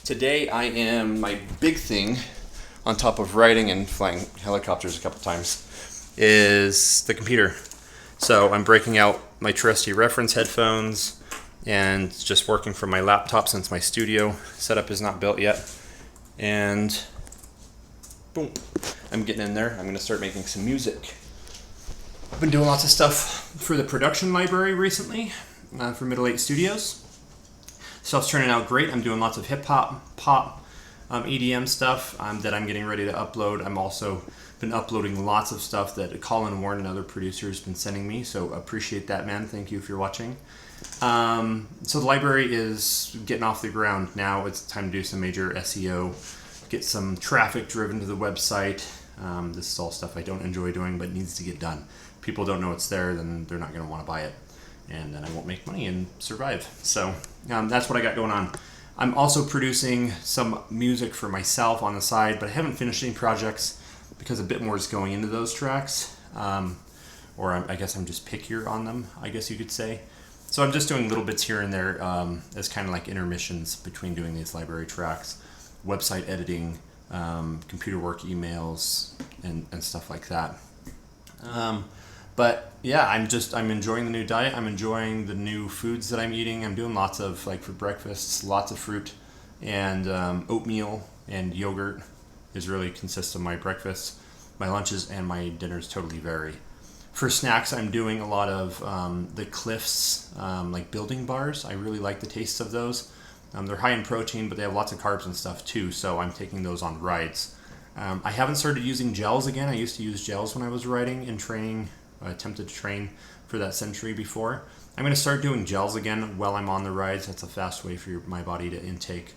Today I am, my big thing, on top of writing and flying helicopters a couple times, is the computer. So I'm breaking out my trusty reference headphones and just working from my laptop since my studio setup is not built yet. And boom, I'm getting in there. I'm going to start making some music. I've been doing lots of stuff for the production library recently, for Middle 8 Studios. Stuff's turning out great. I'm doing lots of hip hop, pop, EDM stuff that I'm getting ready to upload. I'm also been uploading lots of stuff that Colin Warren and other producers been sending me, so appreciate that, man. Thank you if you're watching. So the library is getting off the ground now. It's time to do some major SEO, get some traffic driven to the website. This is all stuff I don't enjoy doing, but needs to get done. People don't know it's there, then they're not going to want to buy it, and then I won't make money and survive. So that's what I got going on. I'm also producing some music for myself on the side, but I haven't finished any projects because a bit more is going into those tracks, or I guess I'm just pickier on them, I guess you could say. So I'm just doing little bits here and there as kind of like intermissions between doing these library tracks, website editing, computer work, emails, and stuff like that. But yeah, I'm enjoying the new diet. I'm enjoying the new foods that I'm eating. I'm doing lots of, like for breakfasts, lots of fruit and oatmeal and yogurt is really consists of my breakfasts. My lunches and my dinners totally vary. For snacks, I'm doing a lot of the Cliffs like building bars. I really like the taste of those. They're high in protein, but they have lots of carbs and stuff too, so I'm taking those on rides. I haven't started using gels again. I used to use gels when I was riding and training. I attempted to train for that century before. I'm going to start doing gels again while I'm on the rides. That's a fast way for my body to intake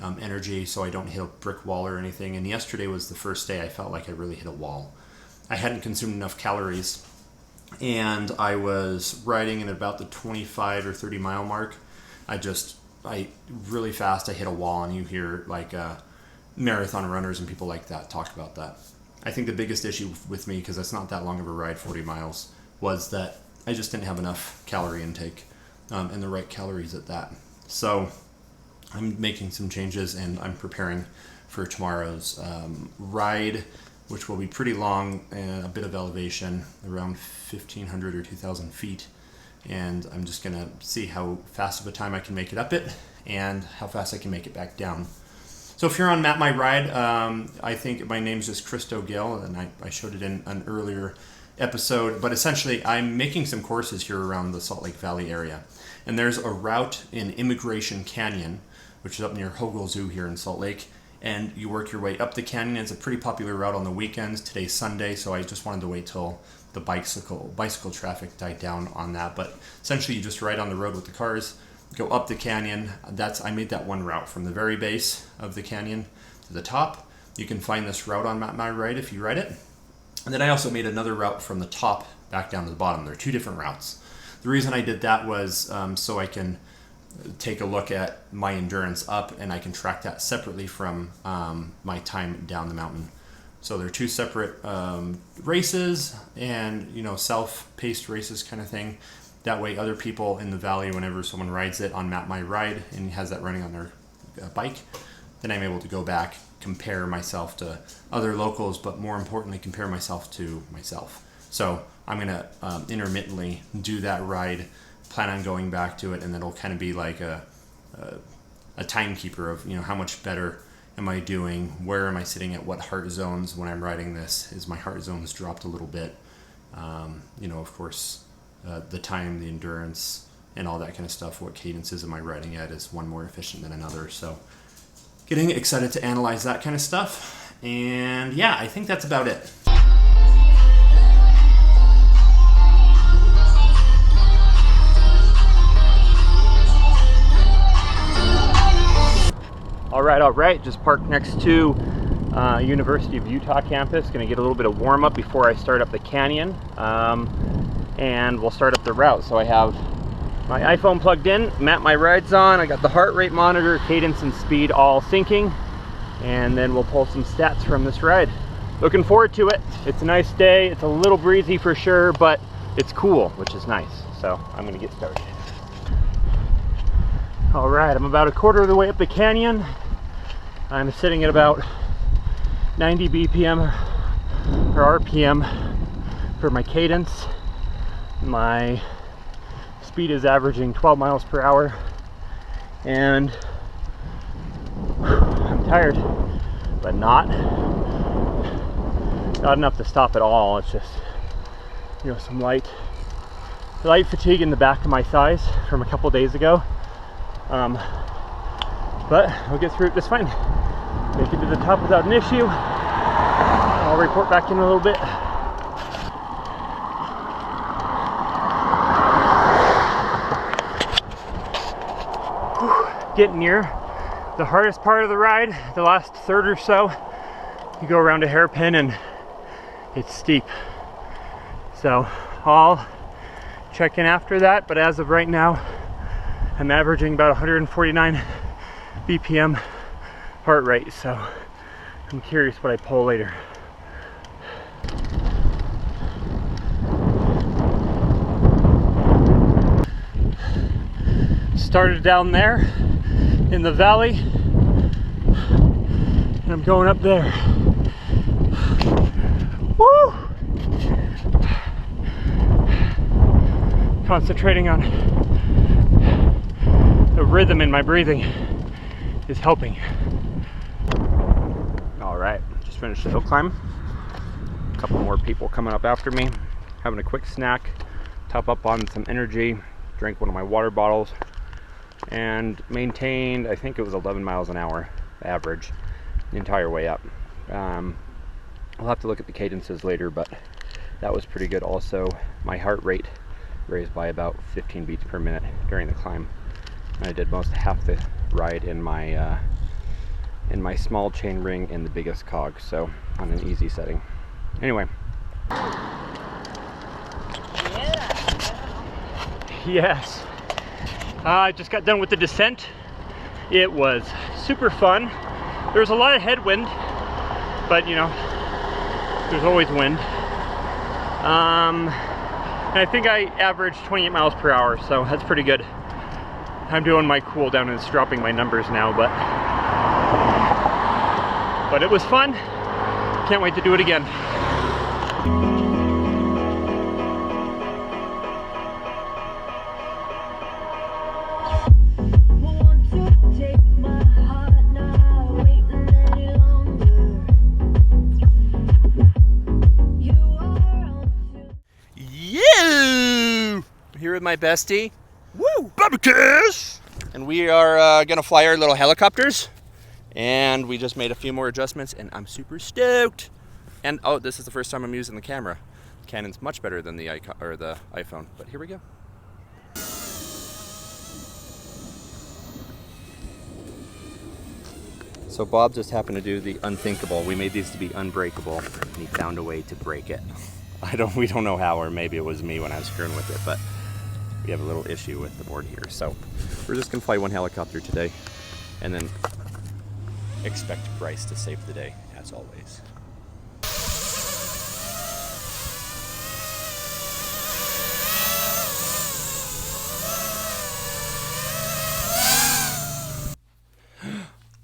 energy so I don't hit a brick wall or anything. And yesterday was the first day I felt like I really hit a wall. I hadn't consumed enough calories, and I was riding at about the 25 or 30 mile mark. I really fast, I hit a wall, and you hear like marathon runners and people like that talked about that. I think the biggest issue with me, because that's not that long of a ride, 40 miles, was that I just didn't have enough calorie intake and the right calories at that. So I'm making some changes, and I'm preparing for tomorrow's ride, which will be pretty long and a bit of elevation, around 1,500 or 2,000 feet. And I'm just going to see how fast of a time I can make it up it and how fast I can make it back down. So if you're on Map My Ride, I think my name's just Christo Gill, and I showed it in an earlier episode. But essentially, I'm making some courses here around the Salt Lake Valley area. And there's a route in Immigration Canyon, which is up near Hogle Zoo here in Salt Lake. And you work your way up the canyon. It's a pretty popular route on the weekends. Today's Sunday, so I just wanted to wait till the bicycle traffic died down on that. But essentially, you just ride on the road with the cars, go up the canyon. I made that one route from the very base of the canyon to the top. You can find this route on Map My Ride if you ride it. And then I also made another route from the top back down to the bottom. There are two different routes. The reason I did that was so I can take a look at my endurance up, and I can track that separately from my time down the mountain. So they're two separate races, and self-paced races kind of thing. That way other people in the valley, whenever someone rides it on Map My Ride and has that running on their bike, then I'm able to go back, compare myself to other locals, but more importantly, compare myself to myself. So I'm going to intermittently do that ride, plan on going back to it, and then it'll kind of be like a timekeeper of, how much better am I doing? Where am I sitting at what heart zones when I'm riding this? Is my heart zones dropped a little bit? Of course, the time, the endurance, and all that kind of stuff. What cadences am I riding at? Is one more efficient than another? So getting excited to analyze that kind of stuff. And yeah, I think that's about it. All right. Just parked next to University of Utah campus. Going to get a little bit of warm up before I start up the canyon. And we'll start up the route. So I have my iPhone plugged in, Map My Ride's on, I got the heart rate monitor, cadence and speed all syncing, and then we'll pull some stats from this ride. Looking forward to it. It's a nice day. It's a little breezy for sure, but it's cool, which is nice. So I'm gonna get started. All right, I'm about a quarter of the way up the canyon. I'm sitting at about 90 BPM or RPM for my cadence. My speed is averaging 12 miles per hour, and I'm tired, but not enough to stop at all. It's just, you know, some light fatigue in the back of my thighs from a couple days ago. But we'll get through it just fine. Make it to the top without an issue. I'll report back in a little bit. Getting near the hardest part of the ride, the last third or so. You go around a hairpin and it's steep. So I'll check in after that, but as of right now, I'm averaging about 149 BPM heart rate, so I'm curious what I pull later. Started down there in the valley, and I'm going up there. Woo! Concentrating on the rhythm in my breathing is helping. All right, just finished the hill climb. A couple more people coming up after me. Having a quick snack, top up on some energy, drank one of my water bottles, and maintained, I think it was 11 miles an hour average the entire way up. I'll have to look at the cadences later, but that was pretty good. Also, my heart rate raised by about 15 beats per minute during the climb. And I did most half the ride in my small chain ring in the biggest cog, so on an easy setting. Anyway. Yes. I just got done with the descent. It was super fun. There was a lot of headwind, but you know, there's always wind. And I think I averaged 28 miles per hour, so that's pretty good. I'm doing my cool down and it's dropping my numbers now, but it was fun. Can't wait to do it again. Here with my bestie, woo, Barbecue, and we are gonna fly our little helicopters, and we just made a few more adjustments, and I'm super stoked. And oh, this is the first time I'm using the camera. Canon's much better than the iPhone, but here we go. So Bob just happened to do the unthinkable. We made these to be unbreakable, and he found a way to break it. We don't know how, or maybe it was me when I was screwing with it, but we have a little issue with the board here. So we're just gonna fly one helicopter today and then expect Bryce to save the day, as always.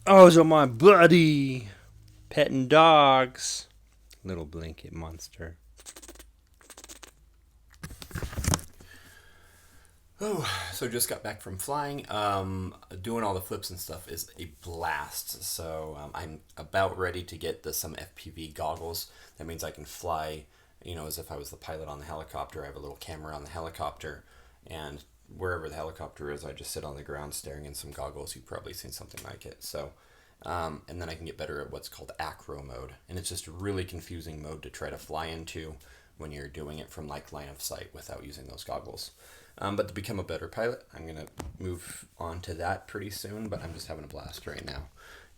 Oh, so my buddy, petting dogs, little blanket monster. Oh, so just got back from flying. Doing all the flips and stuff is a blast. So I'm about ready to get some FPV goggles. That means I can fly, you know, as if I was the pilot on the helicopter. I have a little camera on the helicopter, and wherever the helicopter is, I just sit on the ground staring in some goggles. You've probably seen something like it. So, and then I can get better at what's called acro mode, and it's just a really confusing mode to try to fly into when you're doing it from like line of sight without using those goggles. But to become a better pilot, I'm going to move on to that pretty soon, but I'm just having a blast right now.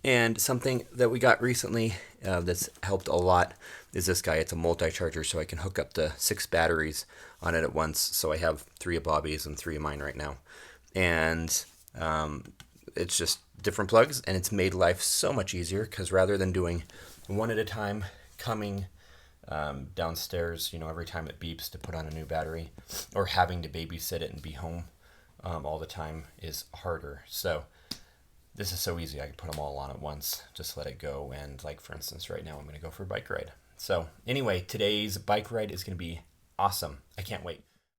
And something that we got recently that's helped a lot is this guy. It's a multi-charger, so I can hook up to 6 batteries on it at once. So I have 3 of Bobby's and 3 of mine right now. And it's just different plugs, and it's made life so much easier, because rather than doing one at a time, coming downstairs, you know, every time it beeps to put on a new battery, or having to babysit it and be home all the time is harder. So this is so easy. I can put them all on at once, just let it go. And like, for instance, right now I'm going to go for a bike ride. So anyway, today's bike ride is going to be awesome. I can't wait.